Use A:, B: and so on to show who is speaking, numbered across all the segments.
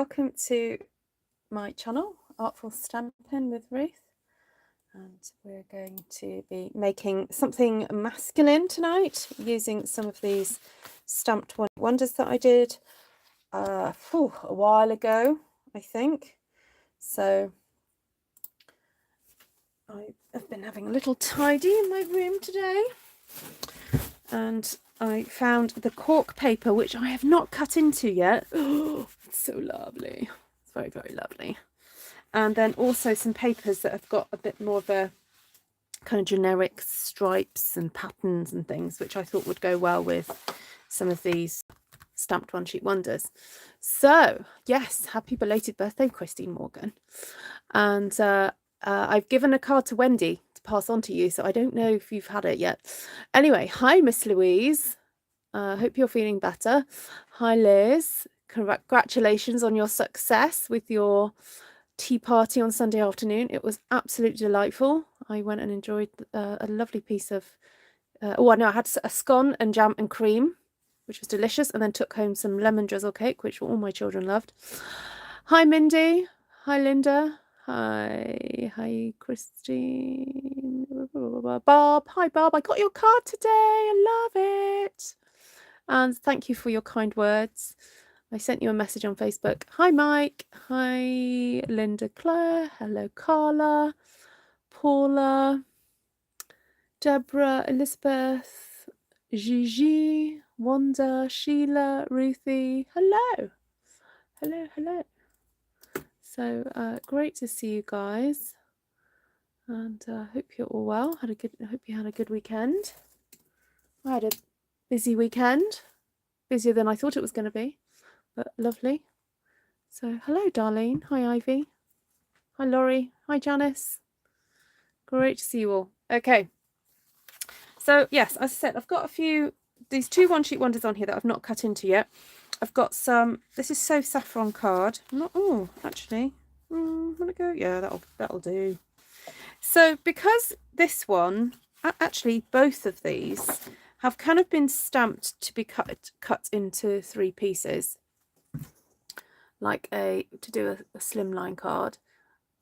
A: welcome to my channel, Artful Stampin with Ruth, and we're going to be making something masculine tonight using some of these stamped wonders that I did a while ago, I think. So I've been having a little tidy in my room today, and I found the cork paper, which I have not cut into yet. Oh, it's so lovely. It's very, very lovely. And then also some papers that have got a bit more of a kind of generic stripes and patterns and things, which I thought would go well with some of these stamped one sheet wonders. So yes, happy belated birthday, Christine Morgan. And I've given a card to Wendy to pass on to you, so I don't know if you've had it yet. Anyway, hi Miss Louise, hope you're feeling better. Hi Liz, congratulations on your success with your tea party on Sunday afternoon. It was absolutely delightful. I went and enjoyed a lovely piece of I had a scone and jam and cream, which was delicious, and then took home some lemon drizzle cake, which all my children loved. Hi Mindy, hi Linda, hi Christine, Bob, hi Bob, I got your card today, I love it, and thank you for your kind words. I sent you a message on Facebook. Hi Mike, hi Linda Claire, hello Carla, Paula, Deborah, Elizabeth, Gigi, Wanda, Sheila, Ruthie, hello. So great to see you guys, and hope you're all well. I hope you had a good weekend. I had a busy weekend, busier than I thought it was going to be, but lovely. So hello Darlene, hi Ivy, hi Laurie, hi Janice. Great to see you all. Okay, so yes, as I said, I've got these two one sheet wonders on here that I've not cut into yet. I've got some, this is So Saffron card. Actually, will it go? Yeah, that'll do. So because this one, actually both of these have kind of been stamped to be cut into 3 pieces, like to do a slimline card.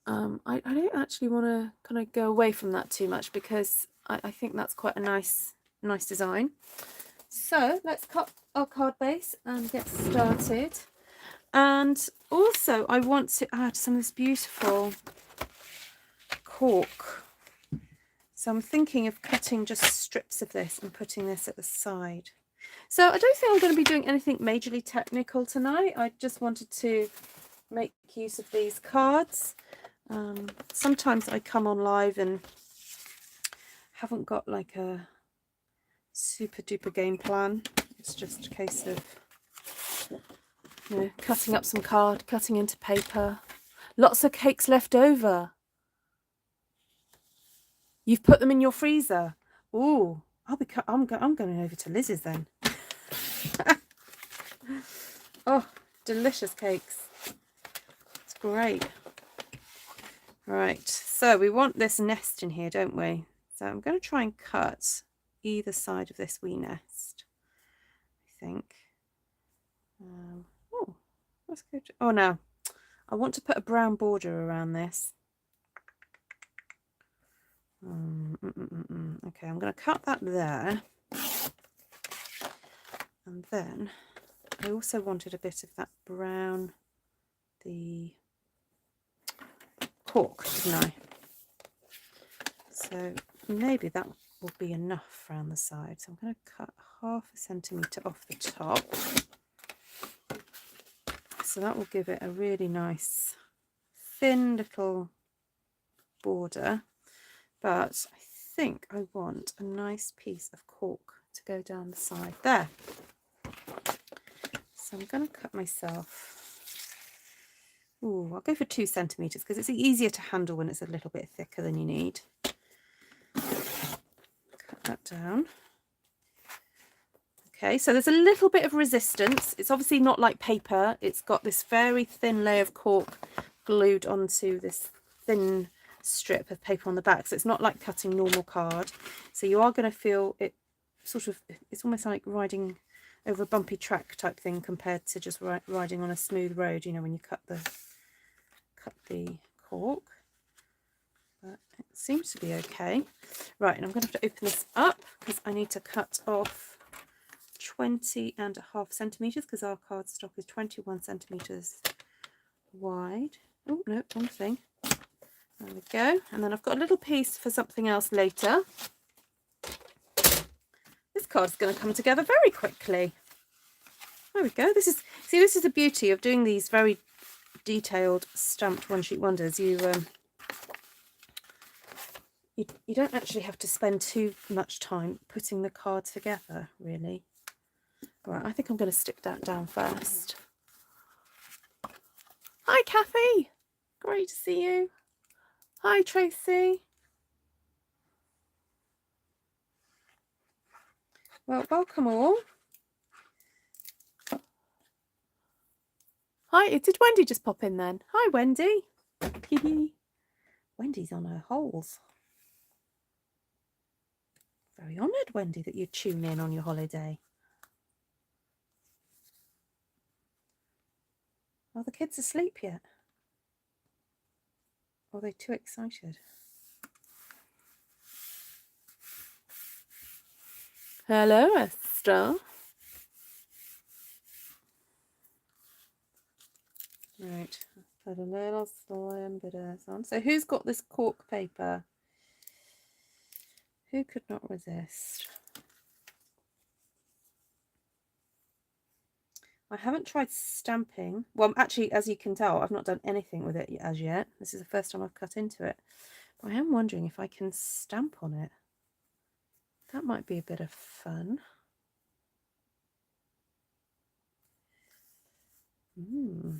A: I don't actually want to kind of go away from that too much, because I think that's quite a nice design. So let's cut our card base and get started. And also I want to add some of this beautiful cork. So I'm thinking of cutting just strips of this and putting this at the side. So I don't think I'm going to be doing anything majorly technical tonight. I just wanted to make use of these cards. Sometimes I come on live and haven't got like a super duper game plan. It's just a case of, you know, cutting up some card, cutting into paper. Lots of cakes left over. You've put them in your freezer. Ooh, I'm going over to Liz's then. Oh, delicious cakes. It's great. Right, so we want this nest in here, don't we? So I'm going to try and cut either side of this wee nest, I think. Oh, that's good. Oh, no, I want to put a brown border around this. Okay, I'm going to cut that there. And then I also wanted a bit of that brown, the cork, didn't I? So maybe that will be enough around the side. So I'm going to cut 1/2 centimetre off the top. So that will give it a really nice thin little border. But I think I want a nice piece of cork to go down the side there. So I'm going to cut myself. I'll go for 2 centimetres because it's easier to handle when it's a little bit thicker than you need. Cut that down. Okay, so there's a little bit of resistance. It's obviously not like paper. It's got this very thin layer of cork glued onto this thin strip of paper on the back. So it's not like cutting normal card. So you are going to feel it sort of, it's almost like riding over a bumpy track type thing compared to just riding on a smooth road, you know, when you cut the cork. But it seems to be okay. Right, and I'm going to have to open this up because I need to cut off 20.5 centimetres because our cardstock is 21 centimetres wide. Oh, no, wrong thing. There we go. And then I've got a little piece for something else later. This card's going to come together very quickly. There we go. This is the beauty of doing these very detailed stamped one-sheet wonders. You don't actually have to spend too much time putting the card together, really. Right, I think I'm going to stick that down first. Hi, Kathy. Great to see you. Hi, Tracy. Well, welcome all. Hi, did Wendy just pop in then? Hi, Wendy. Wendy's on her holes. Very honoured, Wendy, that you tune in on your holiday. Are the kids asleep yet? Or are they too excited? Hello, Esther. Right, put a little slime bit of this on. So who's got this cork paper? Who could not resist? I haven't tried stamping. Well, actually, as you can tell, I've not done anything with it as yet. This is the first time I've cut into it. But I am wondering if I can stamp on it. That might be a bit of fun. Oh,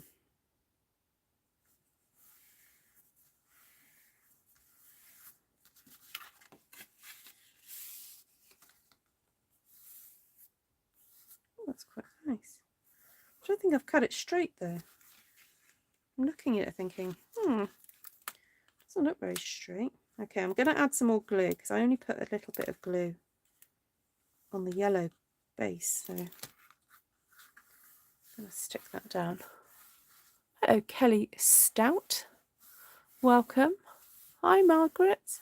A: that's quite nice. I don't think I've cut it straight though. I'm looking at it thinking, doesn't look very straight. Okay, I'm going to add some more glue because I only put a little bit of glue on the yellow base. So I'm going to stick that down. Hello, Kelly Stout. Welcome. Hi, Margaret.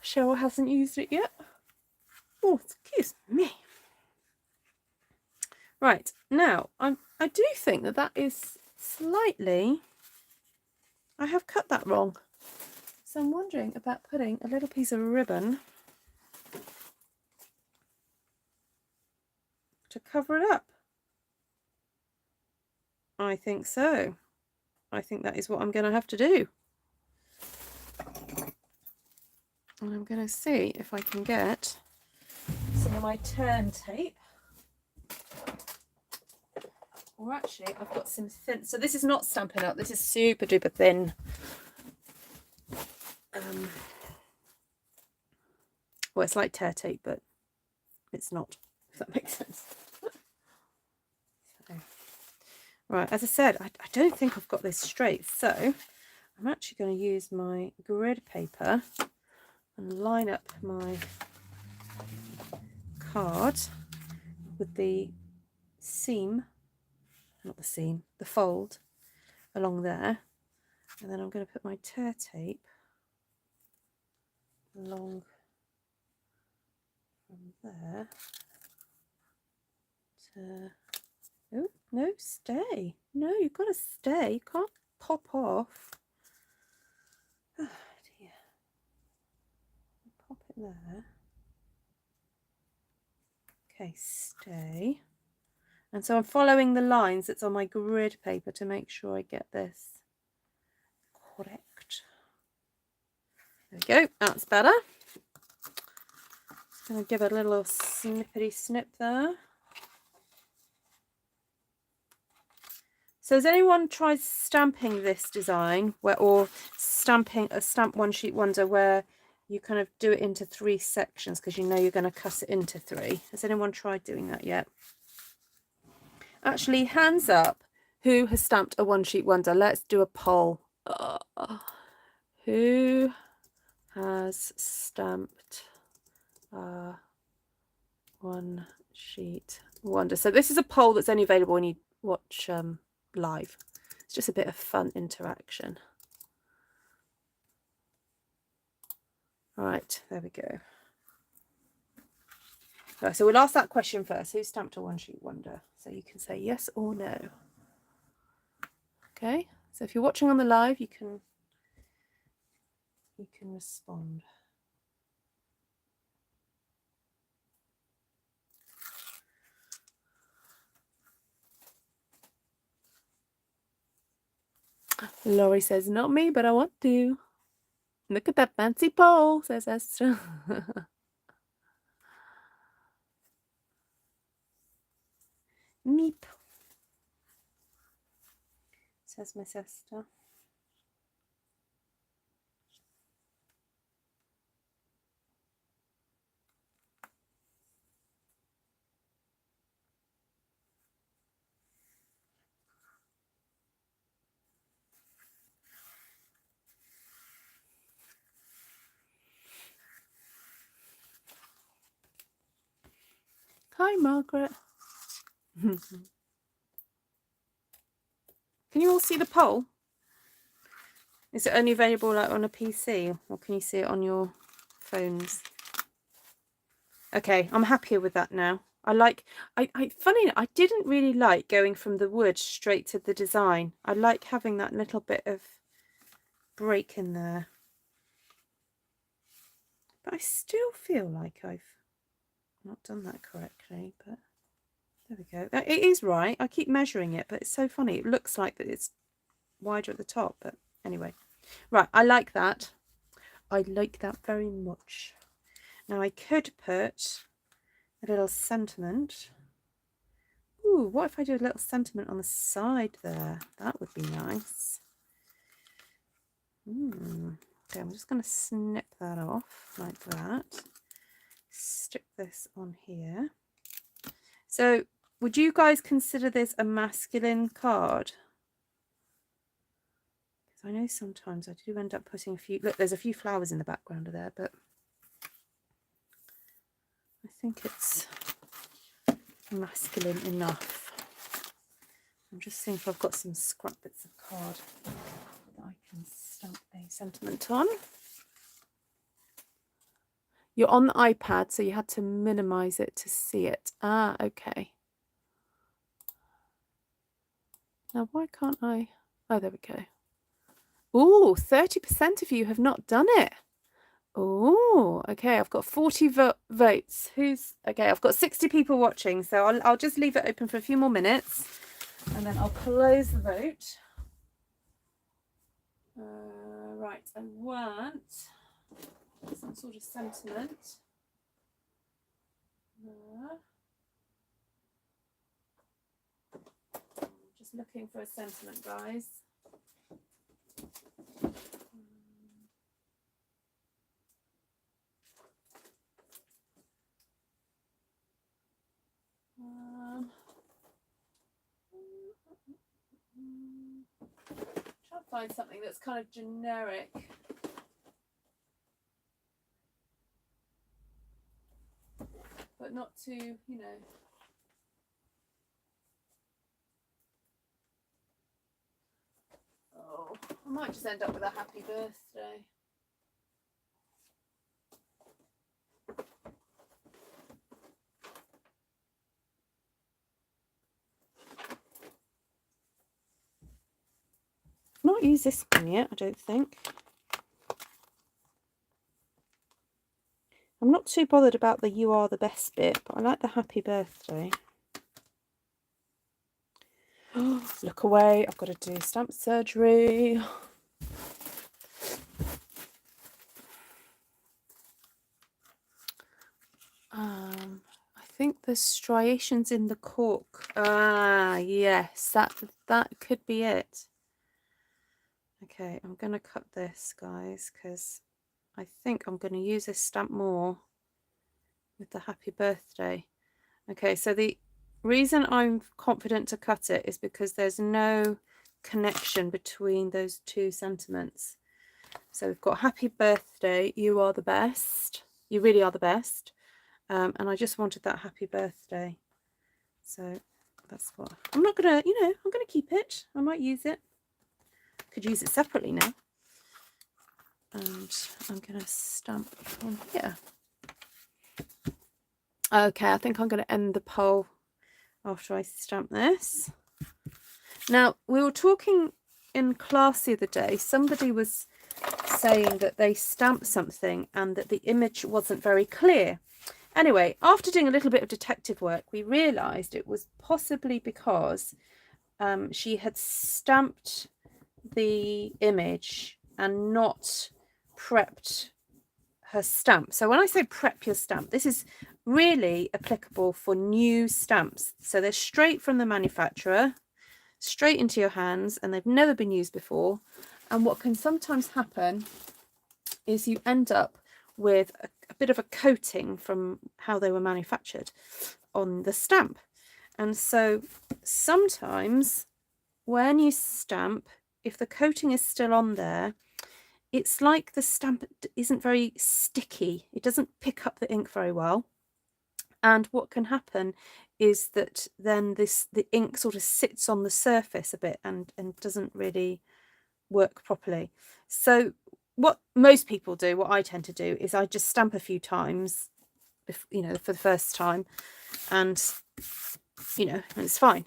A: Cheryl hasn't used it yet. Oh, excuse me. Right, now, I do think that is slightly... I have cut that wrong. So I'm wondering about putting a little piece of ribbon to cover it up. I think so. I think that is what I'm going to have to do. And I'm going to see if I can get some of my turn tape. Or actually, I've got some thin... So this is not Stampin' Up. This is super duper thin. Well, it's like tear tape, but it's not, if that makes sense. So, right, as I said, I don't think I've got this straight. So I'm actually going to use my grid paper and line up my card with the seam, not the seam, the fold along there. And then I'm going to put my tear tape along from there to... Oh, no, stay. No, you've got to stay. You can't pop off. Oh, dear. Pop it there. Okay, stay. And so I'm following the lines that's on my grid paper to make sure I get this correct. There we go, that's better. Just going to give it a little snippety snip there. So has anyone tried stamping this design or stamping a stamp one sheet wonder where you kind of do it into 3 sections because you know you're going to cut it into 3? Has anyone tried doing that yet? Actually, hands up, who has stamped a one sheet wonder? Let's do a poll. Who has stamped a one sheet wonder. So this is a poll that's only available when you watch live. It's just a bit of fun interaction. All right, there we go. Right, so we'll ask that question first. Who stamped a one sheet wonder? So you can say yes or no. Okay, so if you're watching on the live, you can respond. Laurie says, not me, but I want to. Look at that fancy poll, says Esther. Meep, says Miss Esther. Hi, Margaret. Can you all see the poll? Is it only available like on a PC, or can you see it on your phones? Okay, I'm happier with that now. Funny, I didn't really like going from the wood straight to the design. I like having that little bit of break in there. But I still feel like I've not done that correctly, but there we go. It is right. I keep measuring it, but it's so funny. It looks like that it's wider at the top, but anyway. Right, I like that. I like that very much. Now I could put a little sentiment. Ooh, what if I do a little sentiment on the side there? That would be nice. Okay, I'm just going to snip that off like that. Stick this on here. So would you guys consider this a masculine card? Because I know sometimes I do end up putting a few, look, there's a few flowers in the background of there, but I think it's masculine enough. I'm just seeing if I've got some scrap bits of card that I can stamp a sentiment on. You're on the iPad, so you had to minimize it to see it. Ah, okay. Now, why can't I? Oh, there we go. Ooh, 30% of you have not done it. Oh, okay. I've got 40 votes. Okay? I've got 60 people watching, so I'll just leave it open for a few more minutes, and then I'll close the vote. Right, I want some sort of sentiment. Just looking for a sentiment, guys. Try to find something that's kind of generic. But not too, you know. Oh, I might just end up with a happy birthday. Not used this one yet, I don't think. I'm not too bothered about the "you are the best" bit, but I like the happy birthday. Look away, I've got to do stamp surgery. I think there's striations in the cork. Ah, yes, that could be it. Okay, I'm going to cut this, guys, because I think I'm going to use this stamp more with the happy birthday. Okay, so the reason I'm confident to cut it is because there's no connection between those two sentiments. So we've got happy birthday, you are the best. You really are the best. and I just wanted that happy birthday. So that's what I'm not gonna, I'm gonna keep it. I might use it. Could use it separately now. And I'm gonna stamp on here. Okay, I think I'm gonna end the poll after I stamp this. Now, we were talking in class the other day. Somebody was saying that they stamped something and that the image wasn't very clear. Anyway, after doing a little bit of detective work, we realised it was possibly because she had stamped the image and not prepped her stamp. So when I say prep your stamp, this is really applicable for new stamps. So they're straight from the manufacturer, straight into your hands, and they've never been used before. And what can sometimes happen is you end up with a bit of a coating from how they were manufactured on the stamp. And so sometimes when you stamp, if the coating is still on there, it's like the stamp isn't very sticky. It doesn't pick up the ink very well. And what can happen is that then the ink sort of sits on the surface a bit and doesn't really work properly. So what most people do, what I tend to do, is I just stamp a few times, for the first time, and it's fine.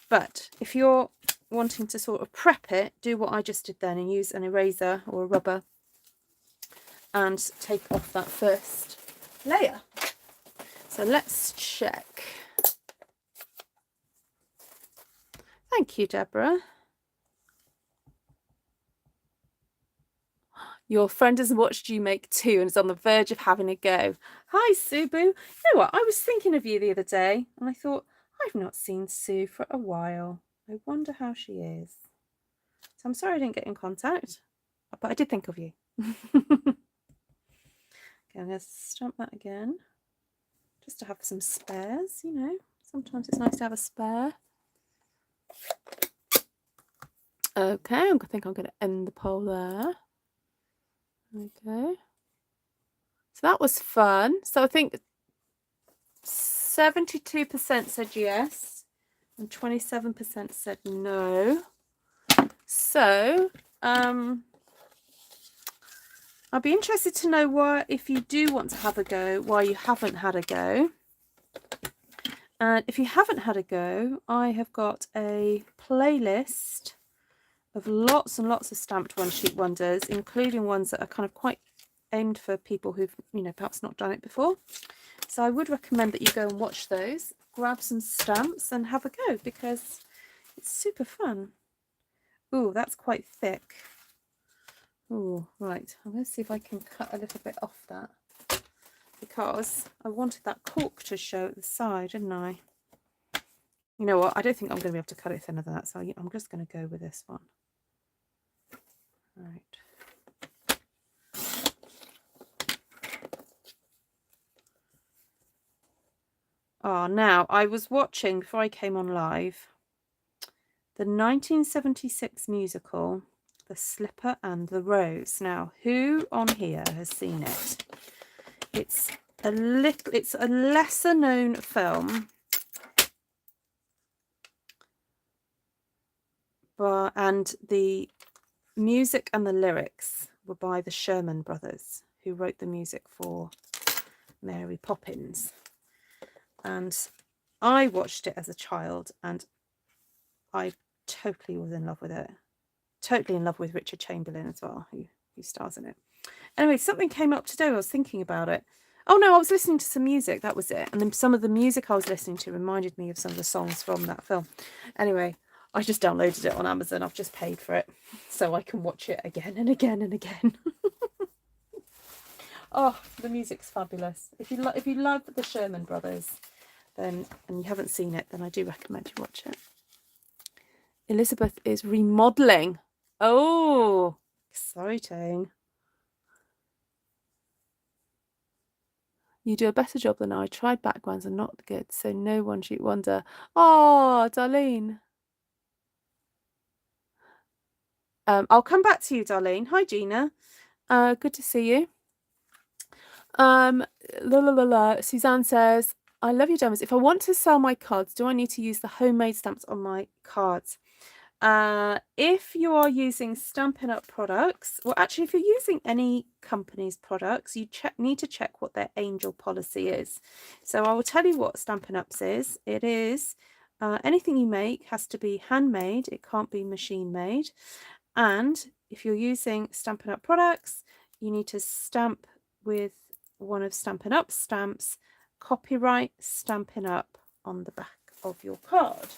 A: But if you're wanting to sort of prep it, do what I just did then and use an eraser or a rubber and take off that first layer. So let's check. Thank you, Deborah. Your friend has watched you make 2 and is on the verge of having a go. Hi, Subu. You know what? I was thinking of you the other day and I thought, I've not seen Sue for a while. I wonder how she is. So I'm sorry I didn't get in contact, but I did think of you. Okay, I'm going to stamp that again, just to have some spares, Sometimes it's nice to have a spare. Okay, I think I'm going to end the poll there. Okay. So that was fun. So I think 72% said yes and 27% said no. So I'd be interested to know why, if you do want to have a go, why you haven't had a go. And if you haven't had a go, I have got a playlist of lots and lots of stamped one-sheet wonders, including ones that are kind of quite aimed for people who've, perhaps not done it before. So I would recommend that you go and watch those, grab some stamps and have a go, because it's super fun. Ooh, that's quite thick. Ooh, right. I'm going to see if I can cut a little bit off that, because I wanted that cork to show at the side, didn't I? You know what? I don't think I'm going to be able to cut it thinner than that, so I'm just going to go with this one. Right. Now, I was watching, before I came on live, the 1976 musical, The Slipper and the Rose. Now, who on here has seen it? It's a lesser known film, and the music and the lyrics were by the Sherman Brothers, who wrote the music for Mary Poppins. And I watched it as a child and I totally was in love with it. Totally in love with Richard Chamberlain as well, who stars in it. Anyway, something came up today. I was thinking about it. Oh no, I was listening to some music. That was it. And then some of the music I was listening to reminded me of some of the songs from that film. Anyway, I just downloaded it on Amazon. I've just paid for it so I can watch it again and again and again. Oh, the music's fabulous. If you love the Sherman Brothers, then, and you haven't seen it, then I do recommend you watch it. Elizabeth is remodeling. Oh, exciting. You do a better job than I. Tried backgrounds are not good, so no one-sheet wonder. Oh, Darlene. I'll come back to you, Darlene. Hi, Gina. Good to see you. Um, Suzanne says, I love your demos. If I want to sell my cards, do I need to use the homemade stamps on my cards? If you are using Stampin' Up products, well, actually, if you're using any company's products, you need to check what their angel policy is. So I will tell you what Stampin' Up's is. It is anything you make has to be handmade. It can't be machine made. And if you're using Stampin' Up products, you need to stamp with one of Stampin' Up's stamps, copyright Stampin' Up on the back of your card.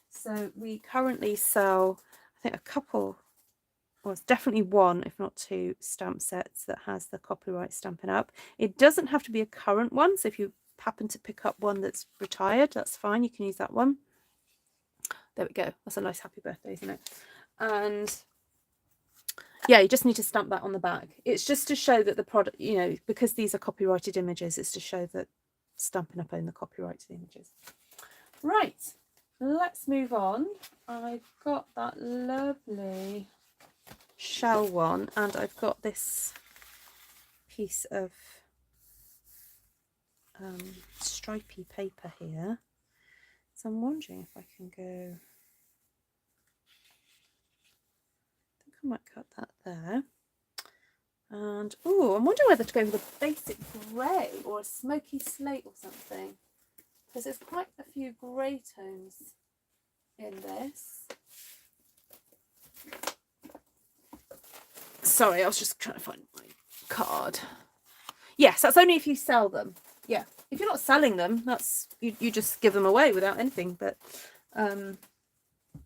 A: So we currently sell, I think, a couple, or it's definitely one, if not two, stamp sets that has the copyright Stampin' Up. It doesn't have to be a current one, so if you happen to pick up one that's retired, that's fine, you can use that one. There we go. That's a nice happy birthday, isn't it? And yeah, you just need to stamp that on the back. It's just to show that the product, you know, because these are copyrighted images, it's to show that Stampin' Up own the copyright to the images. Right. Let's move on. I've got that lovely shell one, and I've got this piece of stripy paper here. So I'm wondering if I can go, I think I might cut that there. And, oh, I'm wondering whether to go with a basic grey or a smoky slate or something, because there's quite a few grey tones in this. Sorry, I was just trying to find my card. Yes, that's only if you sell them. Yeah, if you're not selling them, that's you just give them away without anything. But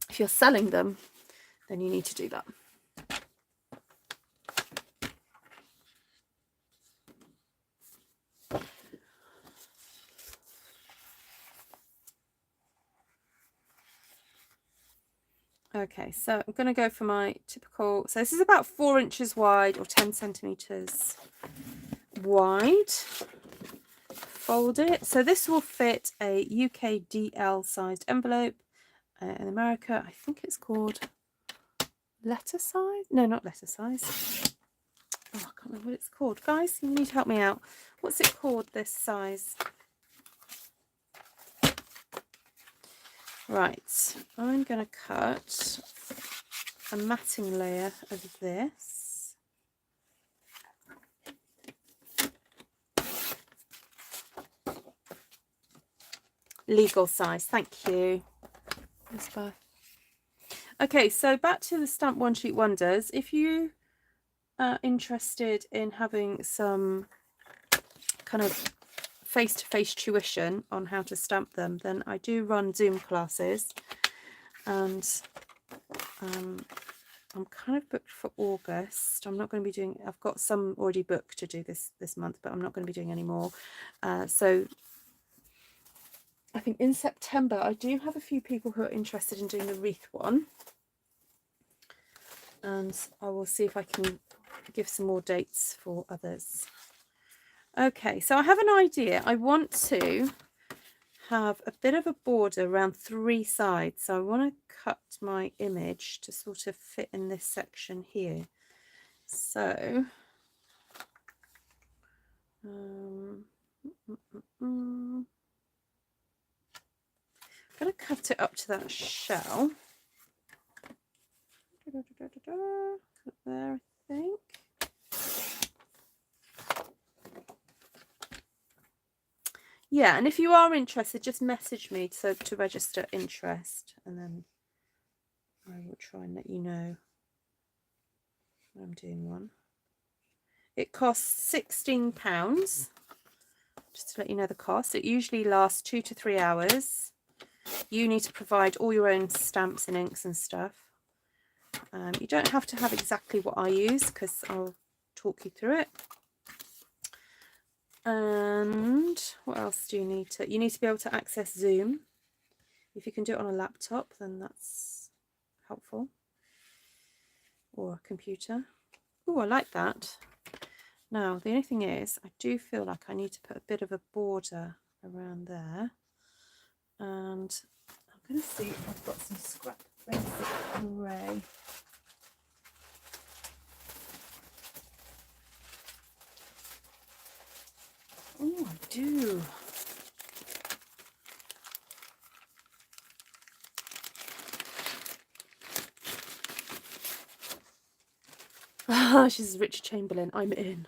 A: if you're selling them, then you need to do that. Okay, so I'm going to go for my typical, so this is about 4 inches wide or 10 centimeters wide. Fold it. So this will fit a UK DL sized envelope. In America, I think it's called letter size. No, not letter size. Oh, I can't remember what it's called. Guys, you need to help me out. What's it called, this size? Right, I'm going to cut a matting layer of this. Legal size, thank you. Okay, so back to the Stamp One Sheet Wonders. If you are interested in having some kind of face-to-face tuition on how to stamp them, then I do run Zoom classes, and I'm kind of booked for August. I'm not going to be doing, I've got some already booked to do this month, but I'm not going to be doing any more. So I think in September I do have a few people who are interested in doing the wreath one, and I will see if I can give some more dates for others. Okay, so I have an idea. I want to have a bit of a border around 3 sides. So I want to cut my image to sort of fit in this section here. So I'm going to cut it up to that shell. Cut there, I think. Yeah, and if you are interested, just message me to register interest, and then I will try and let you know when I'm doing one. It costs £16, just to let you know the cost. It usually lasts 2 to 3 hours. You need to provide all your own stamps and inks and stuff. You don't have to have exactly what I use, because I'll talk you through it. And what else do you need to? You need to be able to access Zoom. If you can do it on a laptop, then that's helpful. Or a computer. Oh, I like that. Now, the only thing is, I do feel like I need to put a bit of a border around there. And I'm going to see if I've got some scrap basic grey. Ah, she's Richard Chamberlain. I'm in.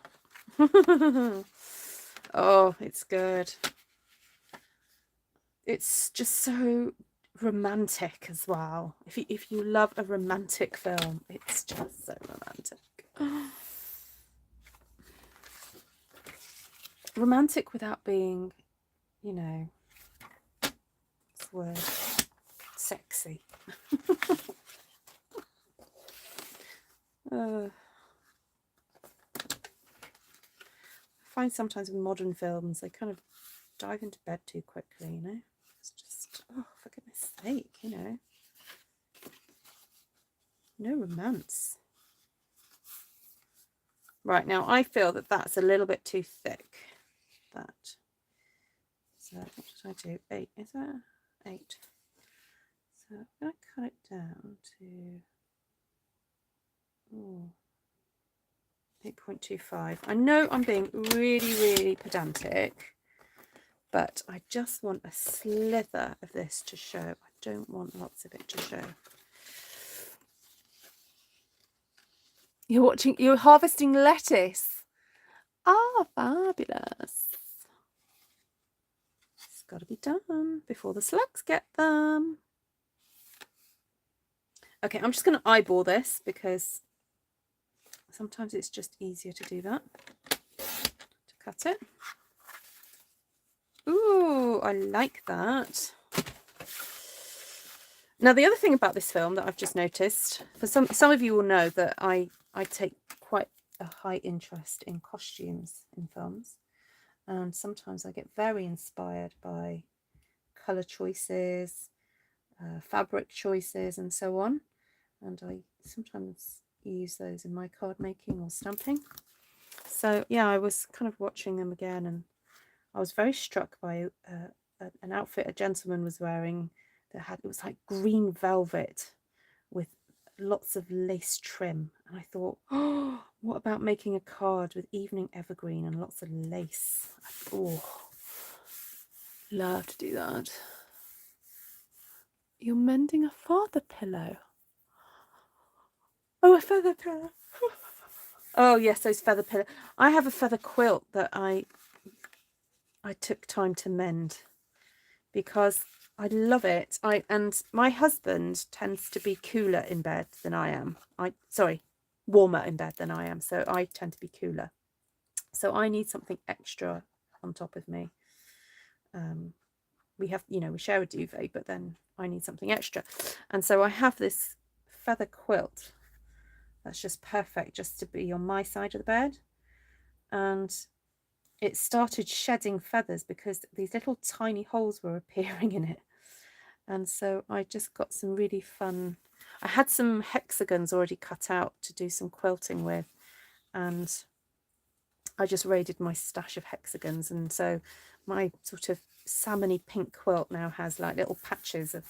A: Oh, it's good. It's just so romantic as well. If you love a romantic film, it's just so romantic. Romantic without being, you know, what's the word? Sexy. I find sometimes with modern films, they kind of dive into bed too quickly, you know? It's just, oh, for goodness sake, you know? No romance. Right, now I feel that that's a little bit too thick. That. So what did I do? 8, is that? 8. So I'm going to cut it down to 8.25. I know I'm being really, really pedantic, but I just want a slither of this to show. I don't want lots of it to show. You're harvesting lettuce. Ah, fabulous. It's got to be done before the slugs get them. Okay, I'm just going to eyeball this because sometimes it's just easier to do that, to cut it. Ooh, I like that. Now, the other thing about this film that I've just noticed, for some of you will know that I take quite a high interest in costumes in films. And sometimes I get very inspired by colour choices, fabric choices, and so on. And I sometimes use those in my card making or stamping. So yeah, I was kind of watching them again, and I was very struck by an outfit a gentleman was wearing that had, it was like green velvet with lots of lace trim. And I thought, oh, what about making a card with evening evergreen and lots of lace? Oh, love to do that. You're mending a feather pillow. Oh, a feather pillow. Oh yes, those feather pillows. I have a feather quilt that I took time to mend because I love it. And my husband tends to be cooler in bed than I am. Warmer in bed than I am. So I tend to be cooler. So I need something extra on top of me. We have, you know, we share a duvet, but then I need something extra. And so I have this feather quilt that's just perfect just to be on my side of the bed. And it started shedding feathers because these little tiny holes were appearing in it. And so I just got some really fun, I had some hexagons already cut out to do some quilting with, and I just raided my stash of hexagons. And so my sort of salmony pink quilt now has like little patches of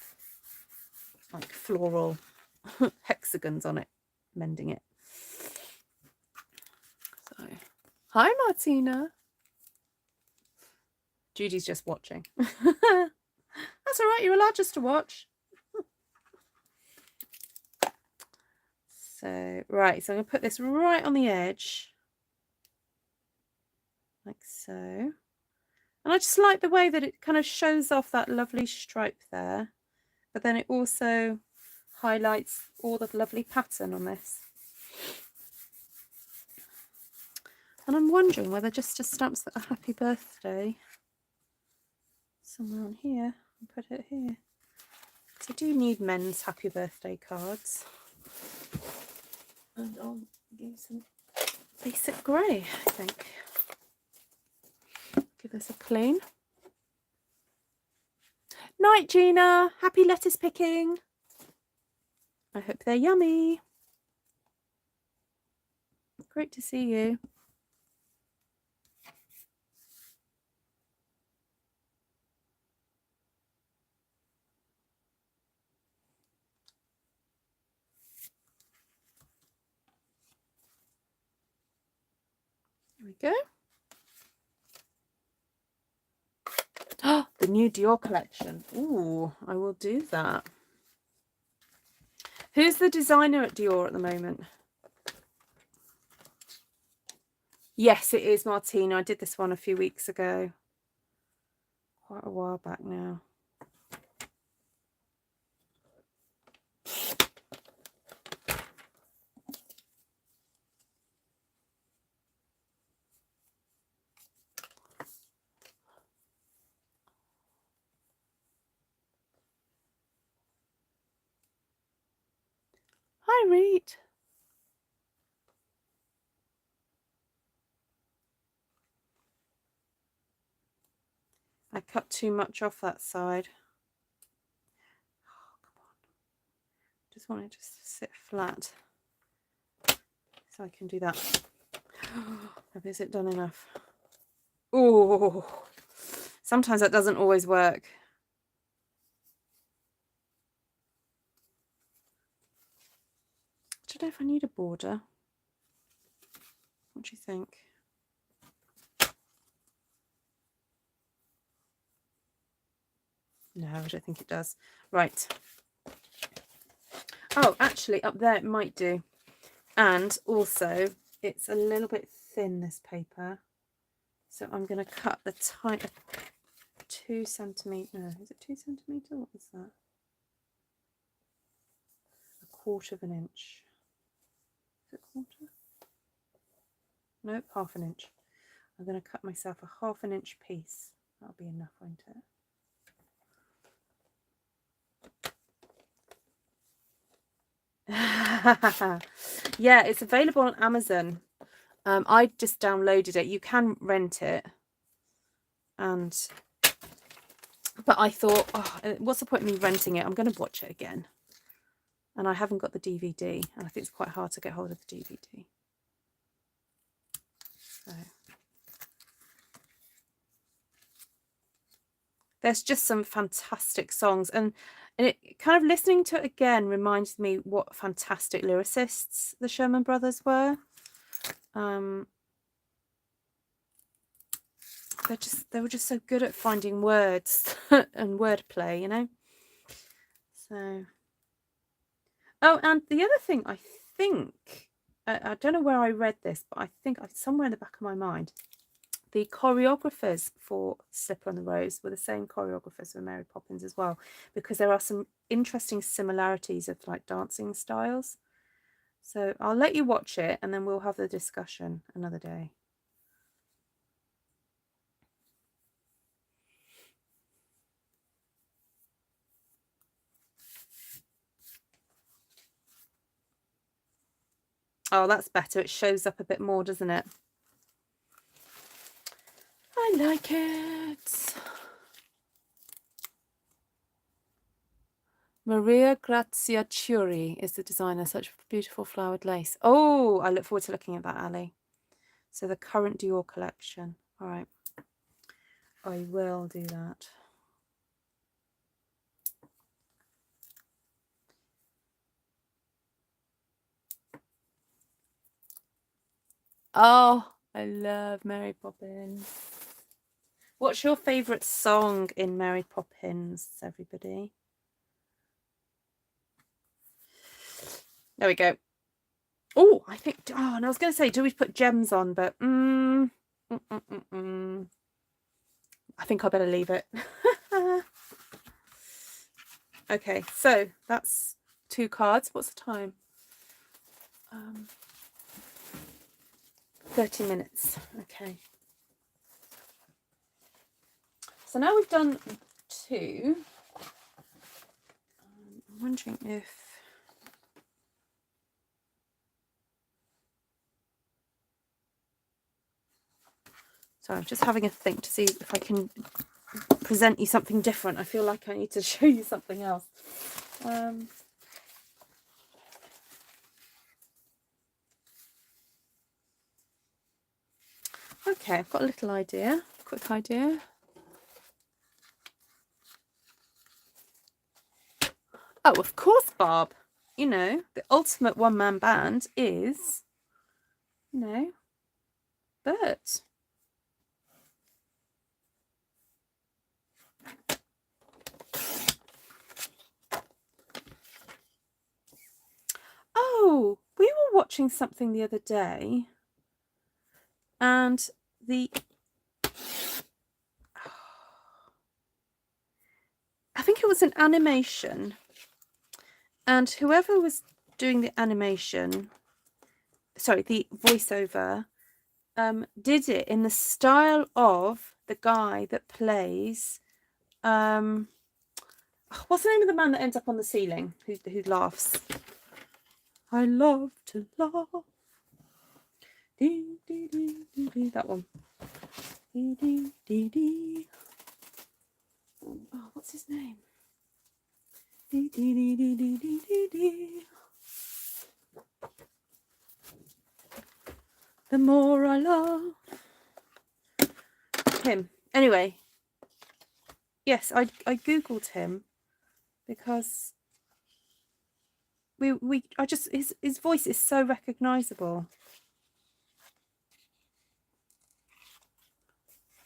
A: like floral hexagons on it, mending it. So, hi Martina. Judy's just watching. That's all right, you're allowed just to watch. So, right, so I'm going to put this right on the edge. Like so. And I just like the way that it kind of shows off that lovely stripe there. But then it also highlights all the lovely pattern on this. And I'm wondering whether just to stamp a happy birthday somewhere on here and put it here. So I do need men's happy birthday cards. And I'll use some basic grey, I think. Give this a clean. Night, Gina. Happy lettuce picking. I hope they're yummy. Great to see you. Here we go. Oh, the new Dior collection. Ooh, I will do that. Who's the designer at Dior at the moment? Yes, it is Martina. I did this one a few weeks ago. Quite a while back now. Hi, Reed. I cut too much off that side. Oh, come on. Just want it to sit flat. So I can do that. Is it done enough? Oh, sometimes that doesn't always work. I don't know if I need a border. What do you think? No, I don't think it does. Right. Oh, actually, up there it might do. And also, it's a little bit thin, this paper. So I'm going to cut the tight 2 centimetre. No, is it 2 centimetre? What is that? 1/4 inch. Is it 1/4? Nope, 1/2 inch. I'm going to cut myself a 1/2 inch piece. That'll be enough, won't it? Yeah, it's available on Amazon. I just downloaded it. You can rent it, but I thought, oh, what's the point of me renting it? I'm going to watch it again, and I haven't got the DVD, and I think it's quite hard to get hold of the DVD. So there's just some fantastic songs, and it kind of, listening to it again reminds me what fantastic lyricists the Sherman Brothers were. They were just so good at finding words and wordplay, you know. So, oh, and the other thing, I think, I don't know where I read this, but I think somewhere in the back of my mind, the choreographers for Slipper and the Rose were the same choreographers for Mary Poppins as well, because there are some interesting similarities of like dancing styles. So I'll let you watch it, and then we'll have the discussion another day. Oh, that's better. It shows up a bit more, doesn't it? I like it. Maria Grazia Chiuri is the designer. Such beautiful flowered lace. Oh, I look forward to looking at that, Ali. So the current Dior collection. All right. I will do that. Oh, I love Mary Poppins. What's your favourite song in Mary Poppins, everybody? There we go. Oh, I think, oh, and I was going to say, do we put gems on? But I think I better leave it. Okay, so that's 2 cards. What's the time? 30 minutes. Okay. So now we've done 2. I'm wondering if... Sorry, I'm just having a think to see if I can present you something different. I feel like I need to show you something else. Okay, I've got a little idea, quick idea. Oh, of course, Barb. You know, the ultimate one-man band is, you know, Bert. Oh, we were watching something the other day. and I think it was an animation, and whoever was doing the animation, sorry, the voiceover, did it in the style of the guy that plays, what's the name of the man that ends up on the ceiling, who laughs? I love to laugh. Dee, dee, dee, dee, dee. That one. Dee, dee, dee, dee. Oh, what's his name? Dee, dee, dee, dee, dee, dee, dee, dee. The more I love him. Anyway, yes, I googled him because I just his voice is so recognizable.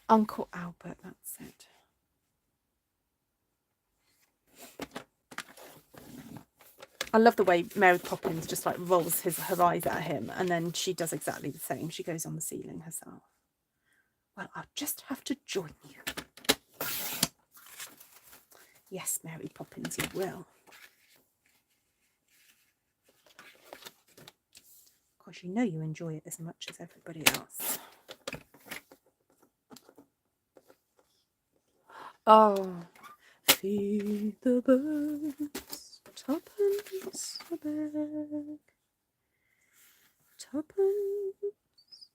A: Uncle Albert, that's it. I love the way Mary Poppins just like rolls her eyes at him, and then she does exactly the same. She goes on the ceiling herself. Well, I'll just have to join you. Yes, Mary Poppins, you will. Of course, you know you enjoy it as much as everybody else. Oh, feed the birds, tuppence a bag, tuppence,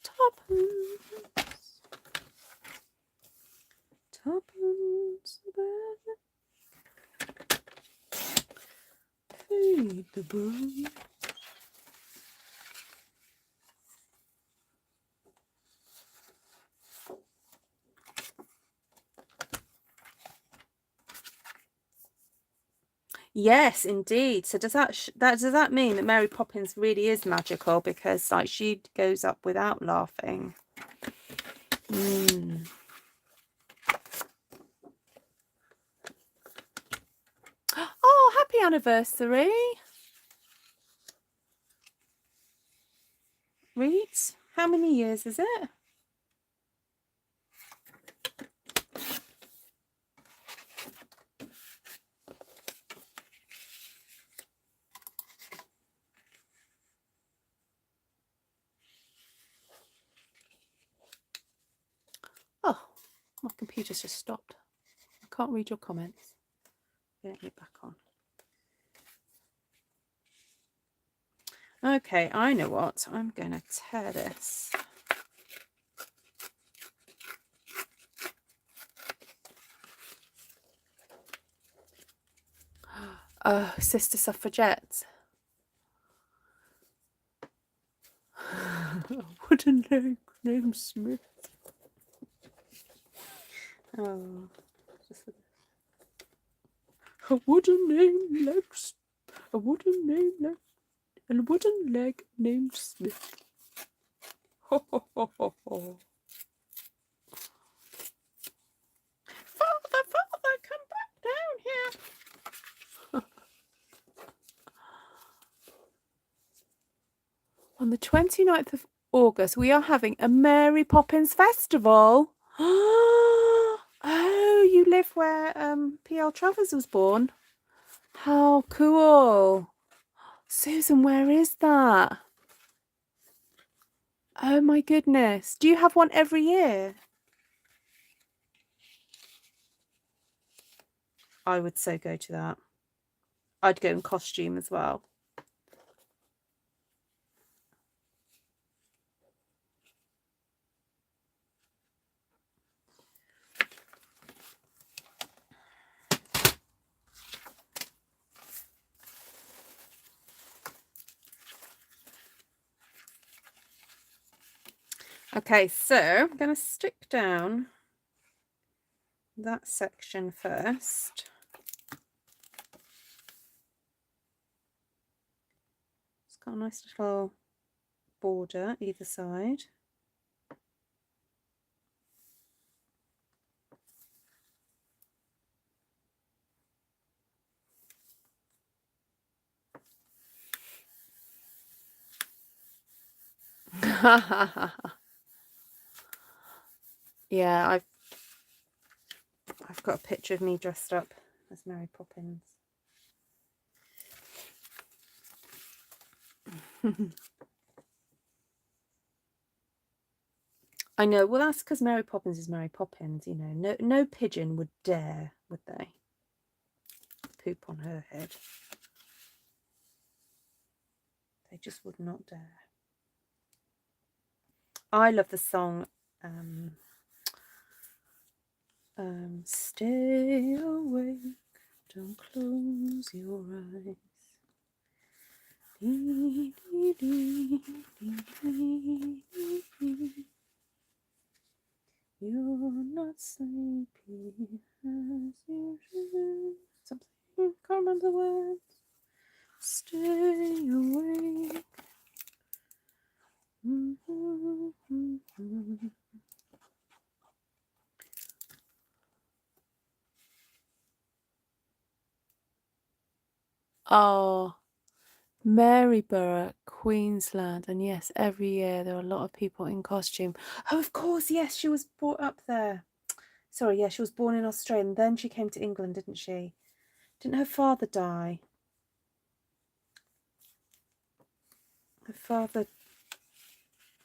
A: tuppence, tuppence a bag, feed the birds. Yes, indeed. So does that mean that Mary Poppins really is magical, because like she goes up without laughing? Oh, happy anniversary, Reed. How many years is it? Oh, my computer's just stopped. I can't read your comments. Get it back on. Okay, I know what. I'm going to tear this. Oh, Sister Suffragettes. Wooden leg named Smith. Oh, just a wooden name legs, a wooden name leg, and a wooden leg named Smith. Ho ho ho ho ho. Father, come back down here. On the 29th of August, we are having a Mary Poppins festival. Oh, you live where P.L. Travers was born? How cool. Susan, where is that? Oh my goodness. Do you have one every year? I would so go to that. I'd go in costume as well. Okay, so I'm going to stick down that section first. It's got a nice little border either side. Yeah, I've got a picture of me dressed up as Mary Poppins. I know. Well, that's because Mary Poppins is Mary Poppins. You know, no pigeon would dare, would they? Poop on her head. They just would not dare. I love the song. Stay awake, don't close your eyes. You're not sleepy as you should. Something, can't remember the words. Stay awake. Oh, Maryborough, Queensland. And yes, every year there are a lot of people in costume. Oh, of course, yes, she was brought up there. Sorry, yeah, she was born in Australia and then she came to England, didn't she? Didn't her father die? Her father,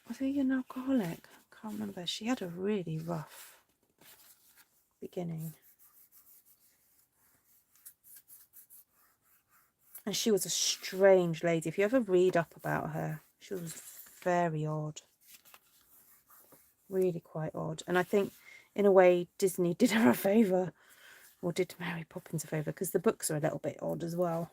A: was he an alcoholic? I can't remember. She had a really rough beginning. And she was a strange lady. If you ever read up about her, she was very odd. Really quite odd. And I think, in a way, Disney did her a favour. Or did Mary Poppins a favour, because the books are a little bit odd as well.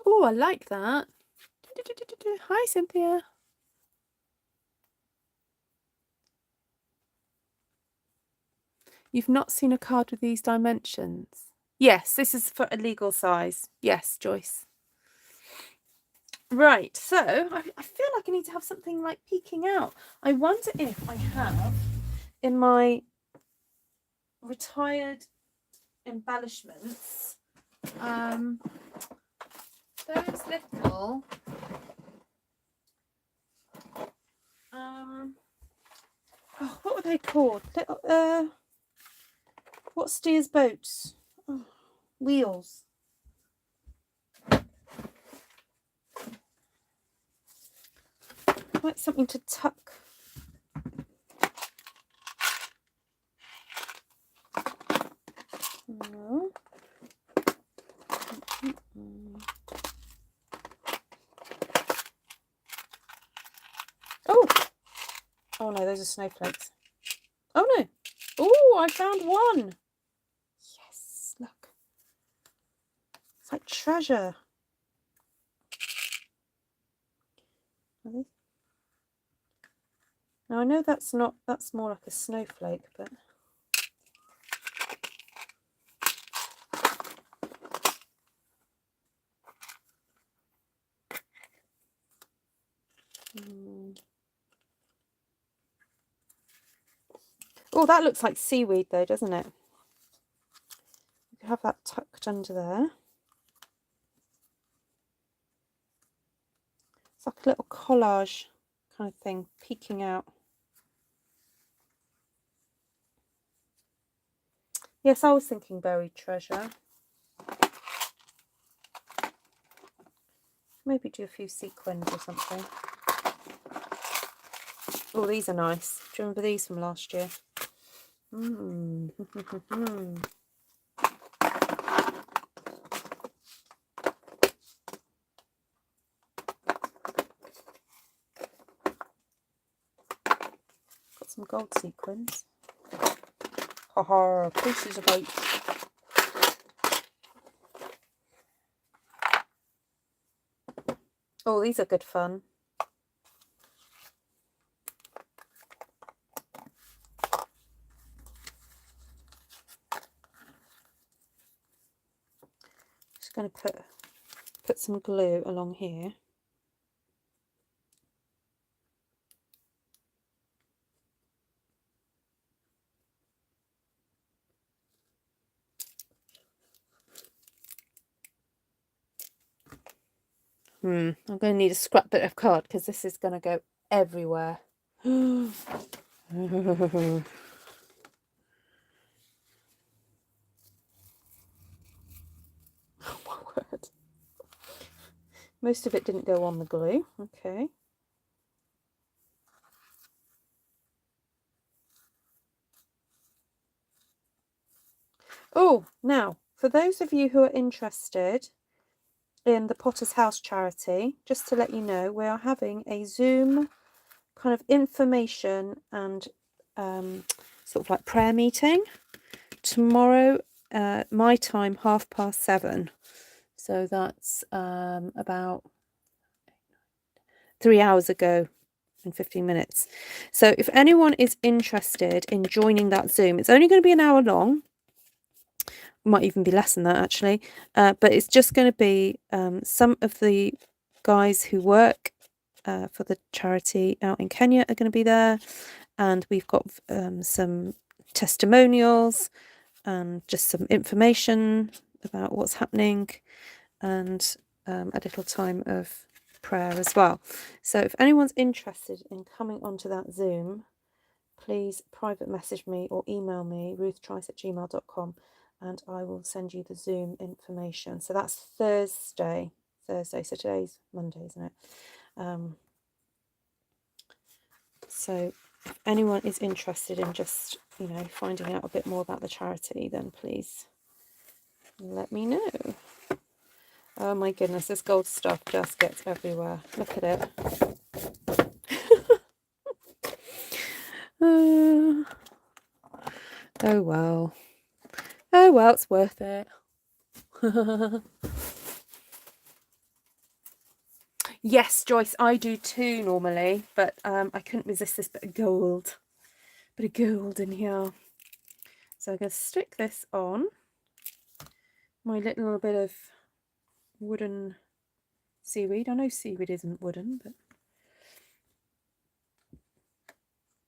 A: Oh, I like that. Hi, Cynthia. You've not seen a card with these dimensions? Yes, this is for a legal size. Yes, Joyce. Right, so I feel like I need to have something like peeking out. I wonder if I have in my retired embellishments those little oh, what were they called? Little what steers boats? Oh, wheels. Like something to tuck. No. Oh! Oh no, those are snowflakes. Oh no! Oh, I found one! Yes, look. It's like treasure. Are they? Now I know that's more like a snowflake, but oh, that looks like seaweed though, doesn't it? You could have that tucked under there. It's like a little collage kind of thing, peeking out. Yes, I was thinking buried treasure. Maybe do a few sequins or something. Oh, these are nice. Do you remember these from last year? Got some gold sequins. Haha, pieces of 8. Oh, these are good fun. Just going to put some glue along here. I'm going to need a scrap bit of card because this is going to go everywhere. Oh my word. Most of it didn't go on the glue. Okay. Oh, now, for those of you who are interested in the Potter's House charity, just to let you know, we are having a Zoom kind of information and sort of like prayer meeting tomorrow, my time, 7:30. So that's about 3 hours ago in 15 minutes. So if anyone is interested in joining that Zoom, it's only going to be an hour long. Might even be less than that actually, but it's just going to be some of the guys who work for the charity out in Kenya are going to be there, and we've got some testimonials and just some information about what's happening, and a little time of prayer as well. So if anyone's interested in coming onto that Zoom, please private message me or email me, ruthtrice@gmail.com, and I will send you the Zoom information. So that's Thursday. So today's Monday, isn't it? So if anyone is interested in just, finding out a bit more about the charity, then please let me know. Oh my goodness, this gold stuff just gets everywhere. Look at it. Oh well. Oh well, it's worth it. Yes, Joyce, I do too normally, but I couldn't resist this bit of gold. Bit of gold in here. So I'm going to stick this on my little bit of wooden seaweed. I know seaweed isn't wooden, but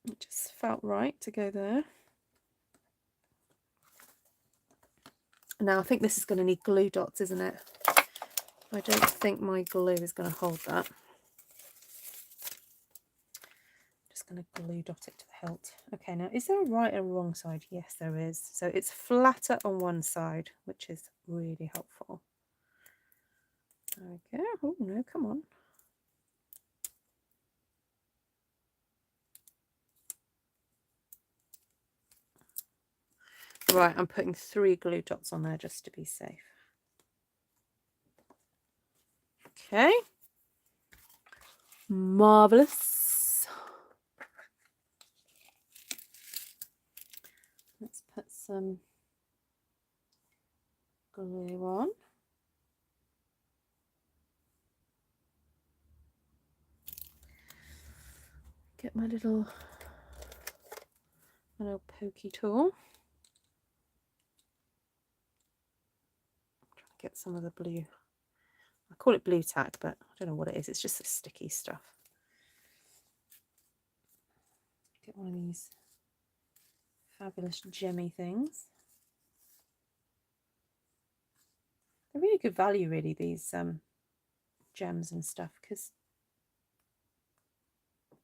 A: it just felt right to go there. Now I think this is going to need glue dots, isn't it? I don't think my glue is going to hold that. Just going to glue dot it to the hilt. Okay, now is there a right and wrong side? Yes, there is. So it's flatter on one side, which is really helpful. There we go. Oh no, come on. Right, I'm putting 3 glue dots on there just to be safe. Okay. Marvellous. Let's put some glue on. Get my little pokey tool. Try to get some of the blue. I call it blue tack, but I don't know what it is. It's just the sticky stuff. Get one of these fabulous gemmy things. They're really good value, really, these gems and stuff, because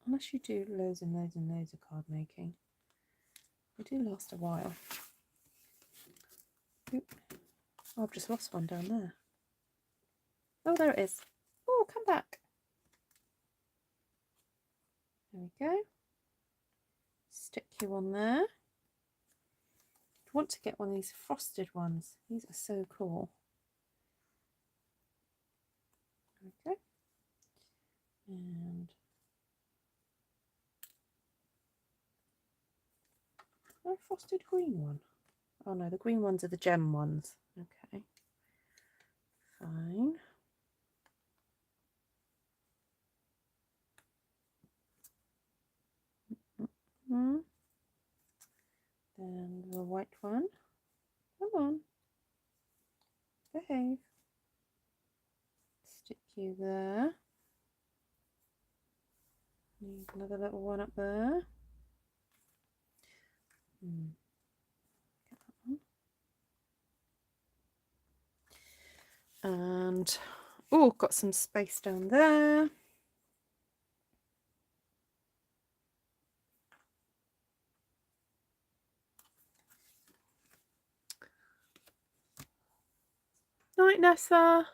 A: unless you do loads and loads and loads of card making, they do last a while. Oop. Oh, I've just lost one down there. Oh, there it is. Oh, come back. There we go. Stick you on there. I want to get one of these frosted ones. These are so cool. There we go. And a frosted green one. Oh no, the green ones are the gem ones. Okay. Fine. Then the white one. Come on. Behave. Stick you there. Need another little one up there. Get that one. And Oh, got some space down there. Night, Nessa.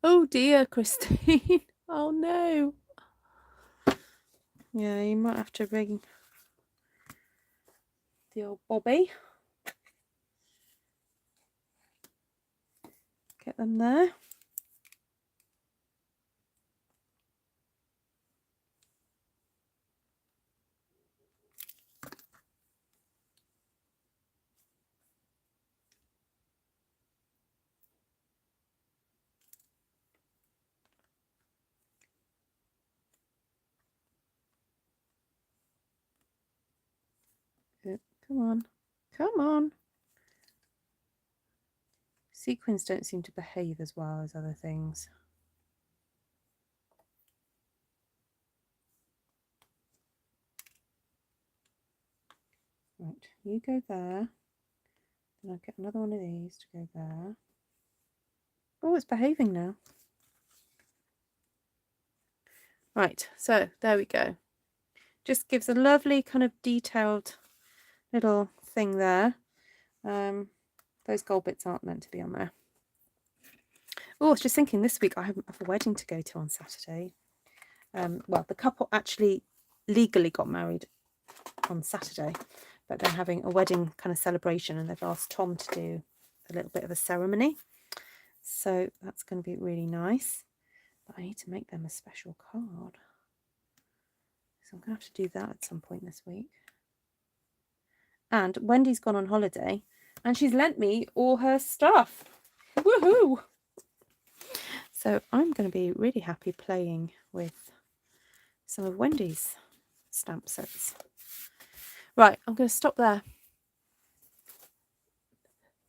A: Oh dear, Christine. Oh no. Yeah, you might have to ring the old Bobby. Get them there. Good. Come on. Come on. Sequins don't seem to behave as well as other things. Right, you go there. Then I'll get another one of these to go there. Oh, it's behaving now. Right, so there we go. Just gives a lovely kind of detailed little thing there. Those gold bits aren't meant to be on there. Oh, I was just thinking this week I have a wedding to go to on Saturday. Well, the couple actually legally got married on Saturday, but they're having a wedding kind of celebration and they've asked Tom to do a little bit of a ceremony. So that's going to be really nice. But I need to make them a special card. So I'm going to have to do that at some point this week. And Wendy's gone on holiday and she's lent me all her stuff. Woohoo! So I'm going to be really happy playing with some of Wendy's stamp sets. Right, I'm going to stop there.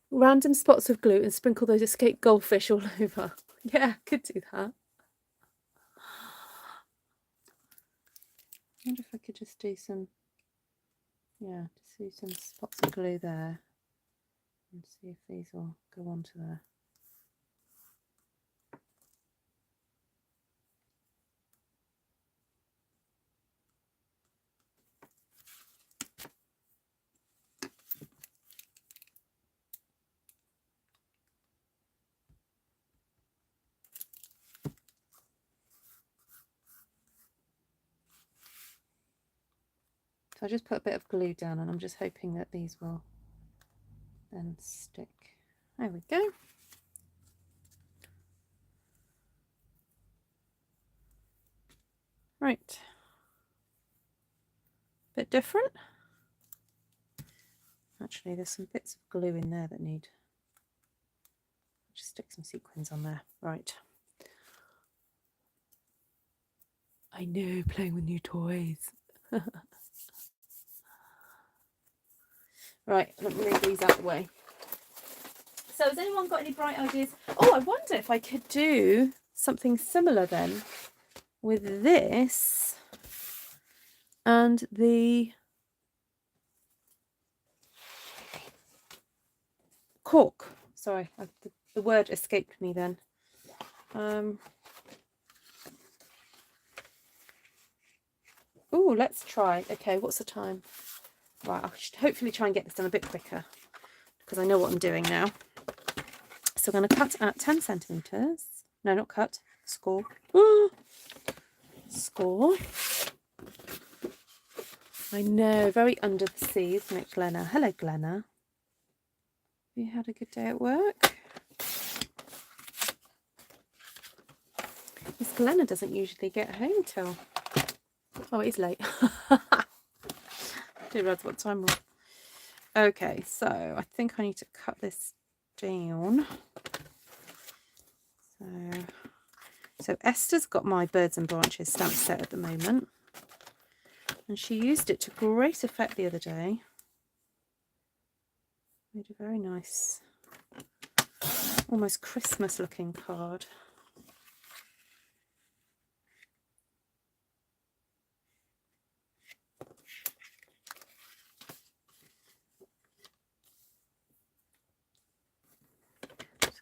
A: Random spots of glue and sprinkle those escaped goldfish all over. Yeah, could do that. I wonder if I could just do some, yeah, just do some spots of glue there and see if these will go onto there. So I just put a bit of glue down and I'm just hoping that these will then stick. There we go. Right. Bit different. Actually, there's some bits of glue in there that need, just stick some sequins on there. Right. I know, playing with new toys. Right, let me move these out of the way. So has anyone got any bright ideas? Oh, I wonder if I could do something similar then with this and the cork. Sorry, the word escaped me then. Oh, let's try. Okay, what's the time? Right, I should hopefully try and get this done a bit quicker because I know what I'm doing now. So I'm going to cut at 10 centimetres. No, not cut. Score. Score. I know, very under the sea, isn't it, Glenna? Hello, Glenna. Have you had a good day at work? Miss Glenna doesn't usually get home till... Oh, it is late. Didn't realise what time we're on. Okay, so I think I need to cut this down. So Esther's got my Birds and Branches stamp set at the moment. And she used it to great effect the other day. Made a very nice, almost Christmas looking card.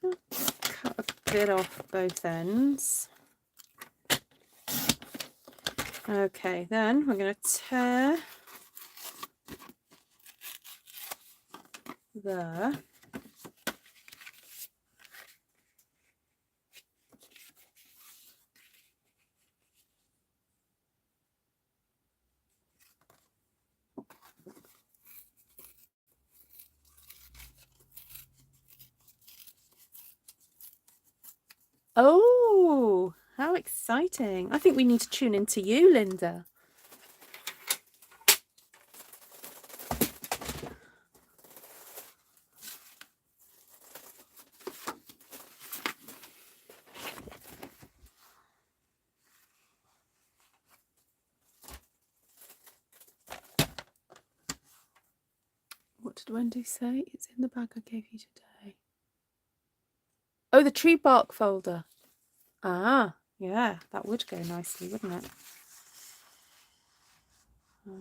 A: Cut a bit off both ends. Okay, then we're going to tear there. Oh, how exciting. I think we need to tune into you, Linda. What did Wendy say? It's in the bag I gave you today. Oh, the tree bark folder. Ah, yeah, that would go nicely, wouldn't it? Oh,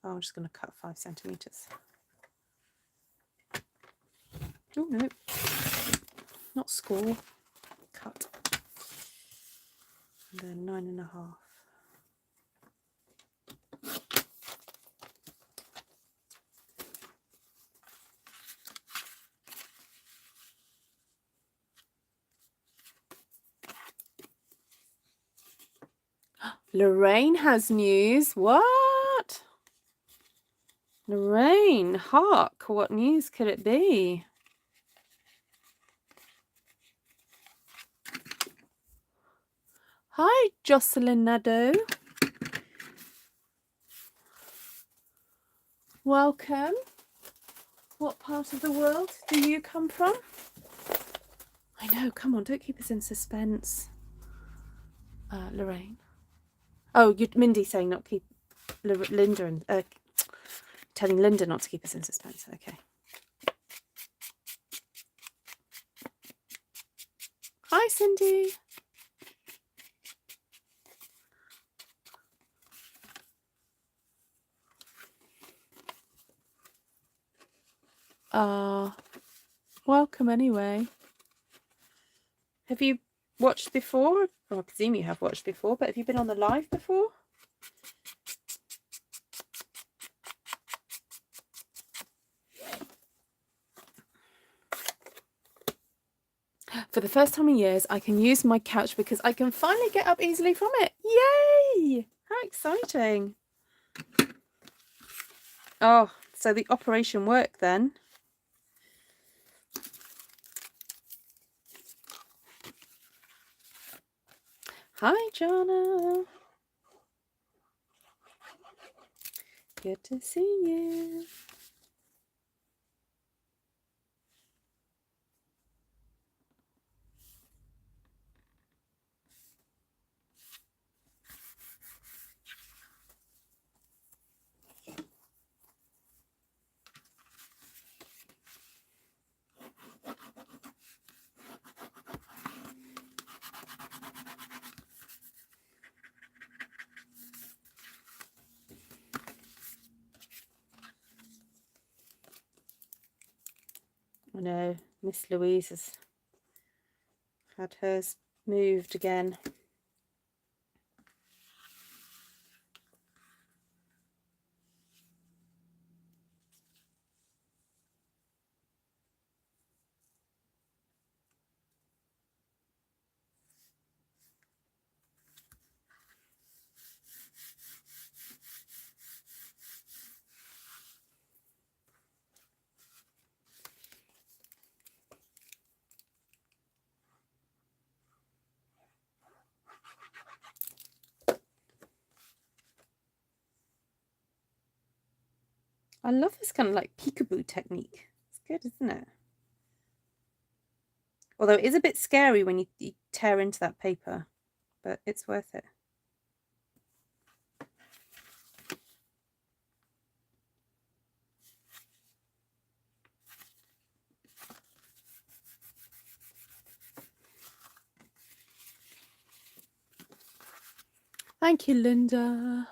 A: I'm just going to cut 5 centimetres. Oh, no. Not score. Cut. And then 9.5. Lorraine has news. What? Lorraine, hark, what news could it be? Hi, Jocelyn Nadeau. Welcome. What part of the world do you come from? I know, come on, don't keep us in suspense. Lorraine. Oh, Mindy saying not keep Linda and telling Linda not to keep us in suspense. Okay. Hi, Cindy. Welcome anyway. Have you watched before? Well, I presume you have watched before, but have you been on the live before? For the first time in years, I can use my couch because I can finally get up easily from it. Yay! How exciting. Oh, so the operation worked then. Hi, Jana. Good to see you. I know, Miss Louise has had hers moved again. I love this kind of like peekaboo technique. It's good, isn't it? Although it is a bit scary when you tear into that paper, but it's worth it. Thank you, Linda.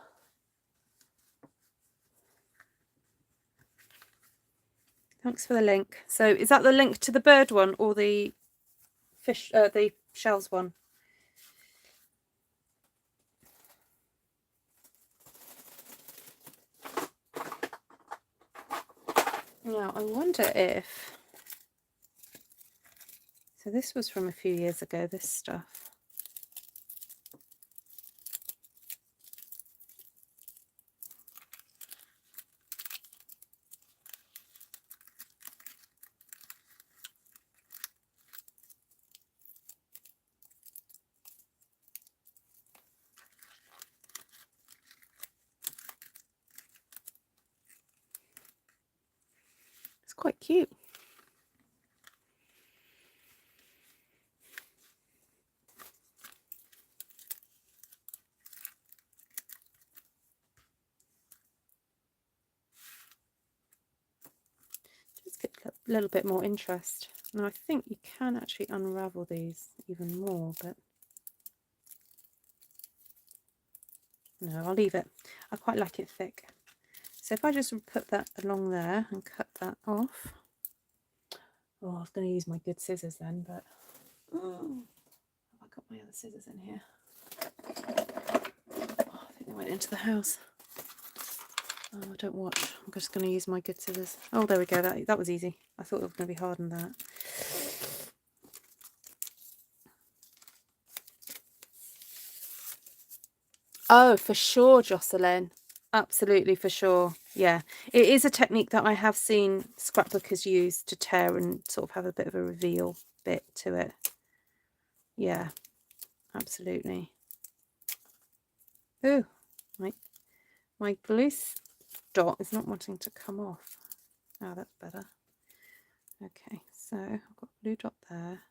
A: Thanks for the link. So is that the link to the bird one or the fish, the shells one? Now, I wonder if... So this was from a few years ago, this stuff. It's quite cute. Just get a little bit more interest. Now I think you can actually unravel these even more, but no, I'll leave it. I quite like it thick. So if I just put that along there and cut that off. Oh, I was going to use my good scissors then, but oh, have I got my other scissors in here? Oh, I think they went into the house. Oh, don't watch. I'm just going to use my good scissors. Oh, there we go. That was easy. I thought it was going to be hard than that. Oh, for sure, Jocelyn. Absolutely, for sure. Yeah, it is a technique that I have seen scrapbookers use to tear and sort of have a bit of a reveal bit to it. Yeah, absolutely. Oh, my glue dot is not wanting to come off. Oh, that's better. Okay, so I've got a blue dot there,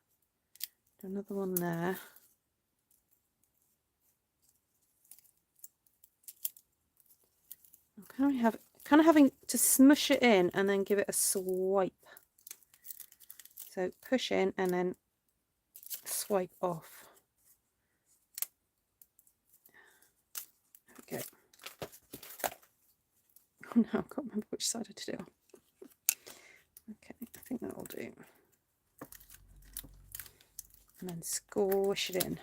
A: another one there. I'm kind of having to smush it in and then give it a swipe. So push in and then swipe off. There we go. Oh no, I can't remember which side to do. Okay, I think that'll do. And then squish it in.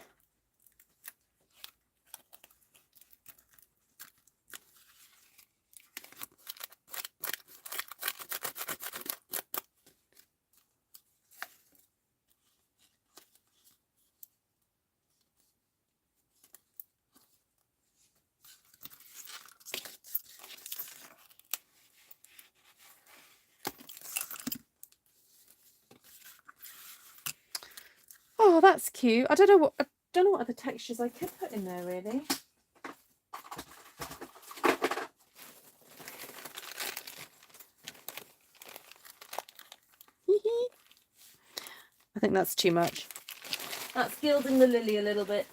A: Oh, that's cute. I don't know what other textures I could put in there really. I think that's too much. That's gilding the lily a little bit.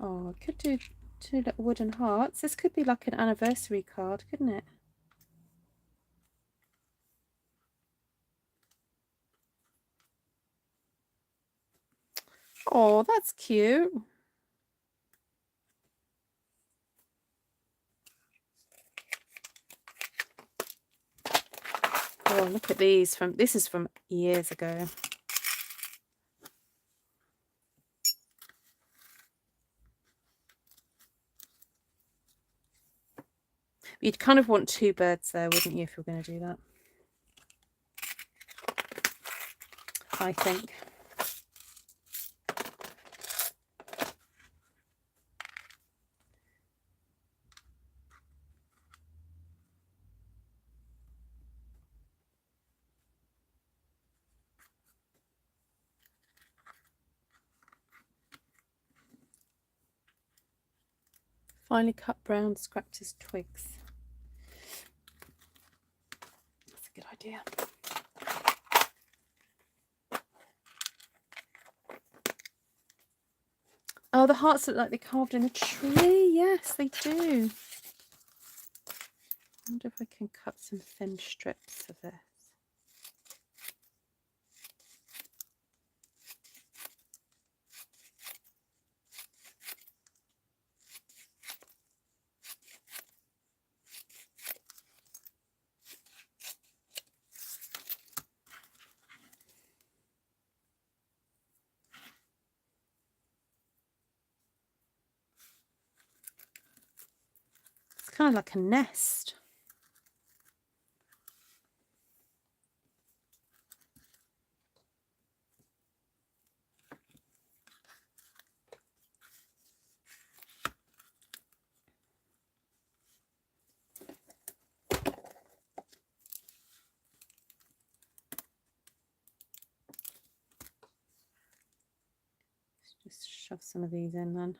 A: Oh, I could do 2 little wooden hearts. This could be like an anniversary card, couldn't it? Oh, that's cute. Oh, look at these. This is from years ago. You'd kind of want 2 birds there, wouldn't you, if you're going to do that? I think. Finely cut brown scrapped as twigs. That's a good idea. Oh, the hearts look like they're carved in a tree. Yes, they do. I wonder if I can cut some thin strips of this. kind of like a nest. Just shove some of these in then.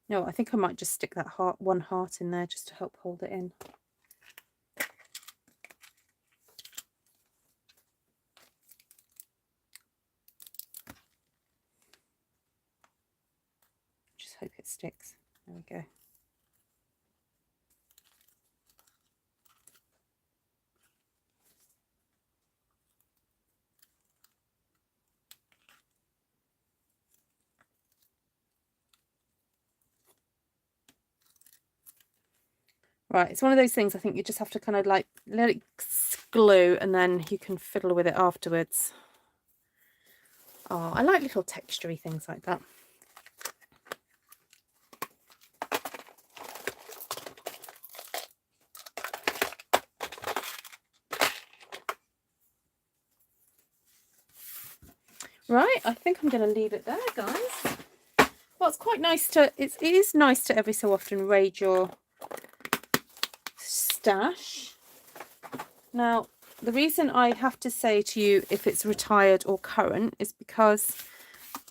A: No, I think I might just stick that one heart in there just to help hold it in. Just hope it sticks. There we go. Right, it's one of those things I think you just have to kind of like let it glue and then you can fiddle with it afterwards. Oh, I like little textury things like that. Right, I think I'm going to leave it there, guys. Well, it's quite nice to, it is nice to every so often raid your stash. Now, the reason I have to say to you if it's retired or current is because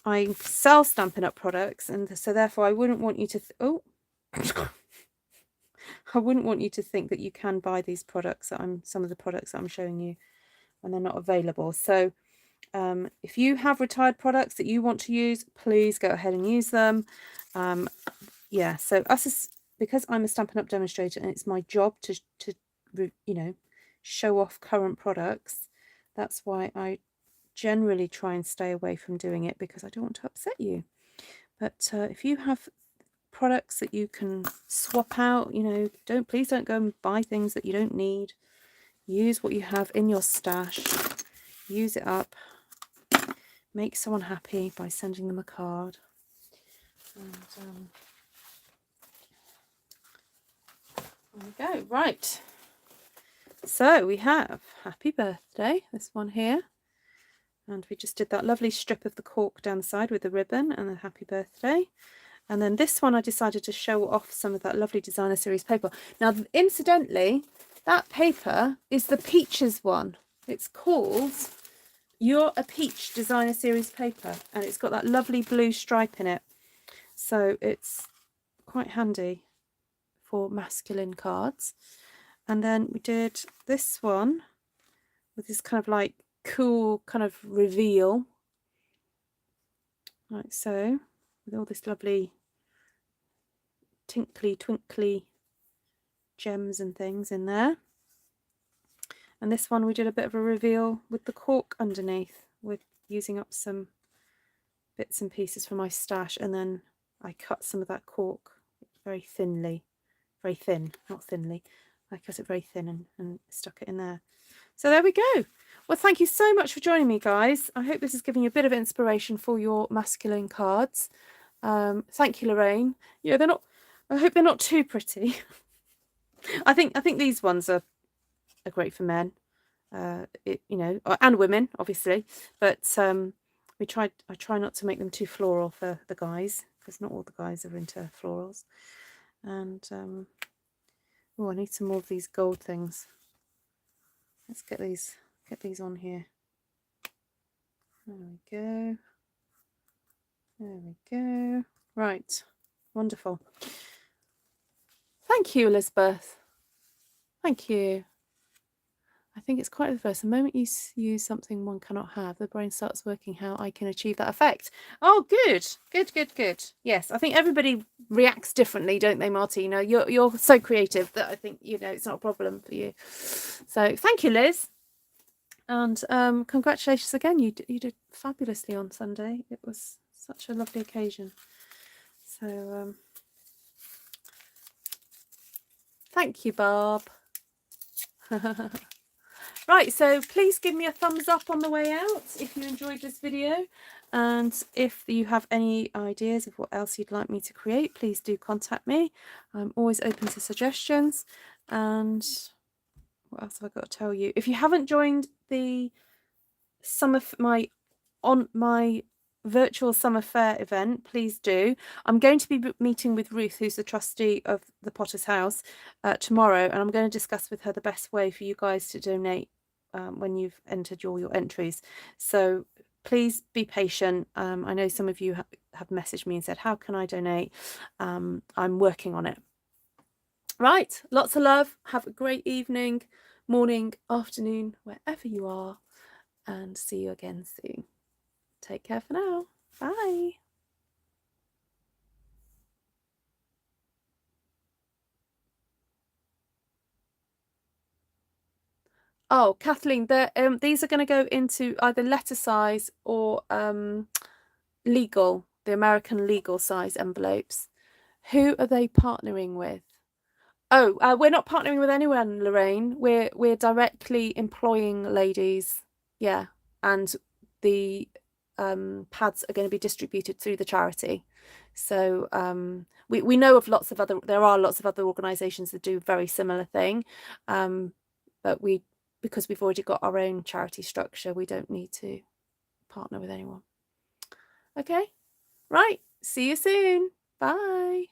A: I sell Stampin' Up products, and so therefore I wouldn't want you to I wouldn't want you to think that you can buy these products that some of the products that I'm showing you when they're not available. So if you have retired products that you want to use, please go ahead and use them. Yeah, so because I'm a Stampin' Up demonstrator and it's my job to you know, show off current products, that's why I generally try and stay away from doing it, because I don't want to upset you. But if you have products that you can swap out, you know, please don't go and buy things that you don't need. Use what you have in your stash, use it up, make someone happy by sending them a card. And there we go. Right, so we have happy birthday, this one here, and we just did that lovely strip of the cork down the side with the ribbon and the happy birthday. And then this one I decided to show off some of that lovely designer series paper. Now, incidentally, that paper is the Peaches one. It's called You're a Peach designer series paper, and it's got that lovely blue stripe in it. So it's quite handy for masculine cards. And then we did this one with this kind of like cool kind of reveal, like so, with all this lovely tinkly twinkly gems and things in there. And this one we did a bit of a reveal with the cork underneath, with using up some bits and pieces from my stash, and then I cut some of that cork very thinly, very thin, not thinly. I cut it very thin and stuck it in there. So there we go. Well, thank you so much for joining me, guys. I hope this has given you a bit of inspiration for your masculine cards. Thank you, Lorraine. Yeah, they're not, I hope they're not too pretty. I think these ones are great for men, you know, and women, obviously. But I try not to make them too floral for the guys, because not all the guys are into florals. And oh, I need some more of these gold things. Let's get these on here. There we go. There we go. Right, wonderful. Thank you, Elizabeth. Thank you. I think it's quite adverse. The moment you use something one cannot have, the brain starts working how I can achieve that effect. Oh, good. Good, good, good. Yes, I think everybody reacts differently, don't they, Martina? You're so creative that I think, you know, it's not a problem for you. So thank you, Liz. And congratulations again. You did fabulously on Sunday. It was such a lovely occasion. So thank you, Barb. Right, so please give me a thumbs up on the way out if you enjoyed this video. And if you have any ideas of what else you'd like me to create, please do contact me. I'm always open to suggestions. And what else have I got to tell you? If you haven't joined the my virtual summer fair event, please do. I'm going to be meeting with Ruth, who's the trustee of the Potter's House, tomorrow, and I'm going to discuss with her the best way for you guys to donate when you've entered your entries. So please be patient. I know some of you have messaged me and said, how can I donate? I'm working on it. Right, lots of love. Have a great evening, morning, afternoon, wherever you are, and see you again soon. Take care for now. Bye. Oh, Kathleen, these are going to go into either letter size or legal, the American legal size envelopes. Who are they partnering with? Oh, we're not partnering with anyone, Lorraine. We're directly employing ladies. Yeah, and the pads are going to be distributed through the charity. So we know of there are lots of other organisations that do a very similar thing, but because we've already got our own charity structure, we don't need to partner with anyone. Okay, right. See you soon. Bye.